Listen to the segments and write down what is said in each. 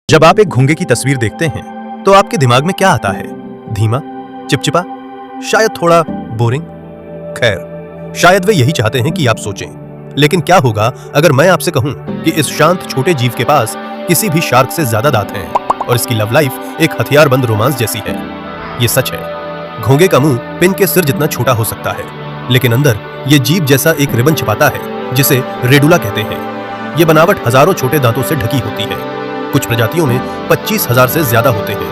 जब आप एक घोंगे की तस्वीर देखते हैं तो आपके दिमाग में क्या आता है? धीमा, चिपचिपा, शायद थोड़ा बोरिंग। खैर, शायद वे यही चाहते हैं कि आप सोचें। लेकिन क्या होगा अगर मैं आपसे कहूं कि इस शांत छोटे जीव के पास किसी भी शार्क से ज्यादा दांत हैं और इसकी लव लाइफ एक हथियारबंद रोमांस जैसी है। ये सच है। घोंगे का मुंह पिन के सिर जितना छोटा हो सकता है, लेकिन अंदर ये जीभ जैसा एक रिबन छिपाता है जिसे रेडुला कहते हैं। ये बनावट हजारों छोटे दांतों से ढकी होती है। कुछ प्रजातियों में 25,000 से ज्यादा होते हैं।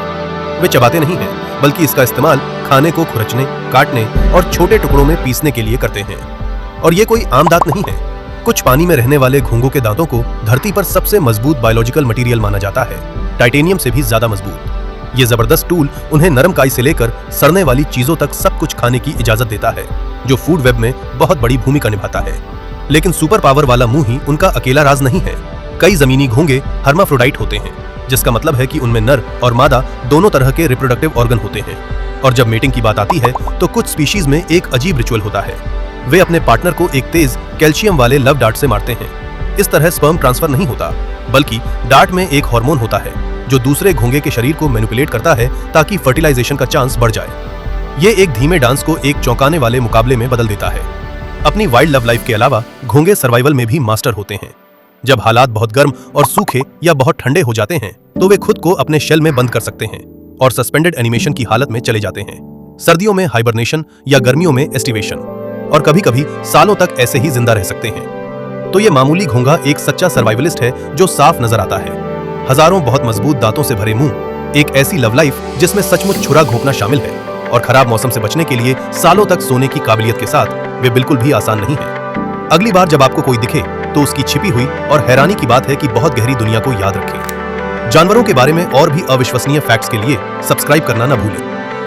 वे चबाते नहीं हैं, बल्कि इसका इस्तेमाल खाने को खुरचने, काटने और छोटे टुकड़ों में पीसने के लिए करते हैं। और ये कोई आम दांत नहीं है। कुछ पानी में रहने वाले घोंगों के दांतों को धरती पर सबसे मजबूत बायोलॉजिकल मटेरियल माना जाता है, टाइटेनियम से भी ज्यादा मजबूत। ये जबरदस्त टूल उन्हें नरम काई से लेकर सड़ने वाली चीजों तक सब कुछ खाने की इजाजत देता है, जो फूड वेब में बहुत बड़ी भूमिका निभाता है। लेकिन सुपर पावर वाला मुंह ही उनका अकेला राज नहीं है। कई जमीनी घोंगे हर्माफ्रोडाइट होते हैं, जिसका मतलब है कि उनमें नर और मादा दोनों तरह के रिप्रोडक्टिव ऑर्गन होते हैं। और जब मेटिंग की बात आती है तो कुछ स्पीशीज में एक अजीब रिचुअल होता है। वे अपने पार्टनर को एक तेज कैल्शियम वाले लव डार्ट से मारते हैं। इस तरह स्पर्म ट्रांसफर नहीं होता, बल्कि डार्ट में एक हार्मोन होता है जो दूसरे घोंगे के शरीर को मैनिपुलेट करता है ताकि फर्टिलाइजेशन का चांस बढ़ जाए। ये एक धीमे डांस को एक चौंकाने वाले मुकाबले में बदल देता है। अपनी वाइल्ड लव लाइफ के अलावा घोंगे सर्वाइवल में भी मास्टर होते हैं। जब हालात बहुत गर्म और सूखे या बहुत ठंडे हो जाते हैं तो वे खुद को अपने शेल में बंद कर सकते हैं और सस्पेंडेड एनिमेशन की हालत में चले जाते हैं। सर्दियों में हाइबरनेशन या गर्मियों में एस्टिवेशन, और कभी-कभी सालों तक ऐसे ही जिंदा रह सकते हैं। तो ये मामूली घोंगा एक सच्चा सर्वाइवलिस्ट है जो साफ नजर आता है। हजारों बहुत मजबूत दांतों से भरे मुंह, एक ऐसी लव लाइफ जिसमें सचमुच छुरा घोंपना शामिल है, और खराब मौसम से बचने के लिए सालों तक सोने की काबिलियत के साथ वे बिल्कुल भी आसान नहीं है। अगली बार जब आपको कोई दिखे तो उसकी छिपी हुई और हैरानी की बात है कि बहुत गहरी दुनिया को याद रखें। जानवरों के बारे में और भी अविश्वसनीय फैक्ट्स के लिए सब्सक्राइब करना न भूलें।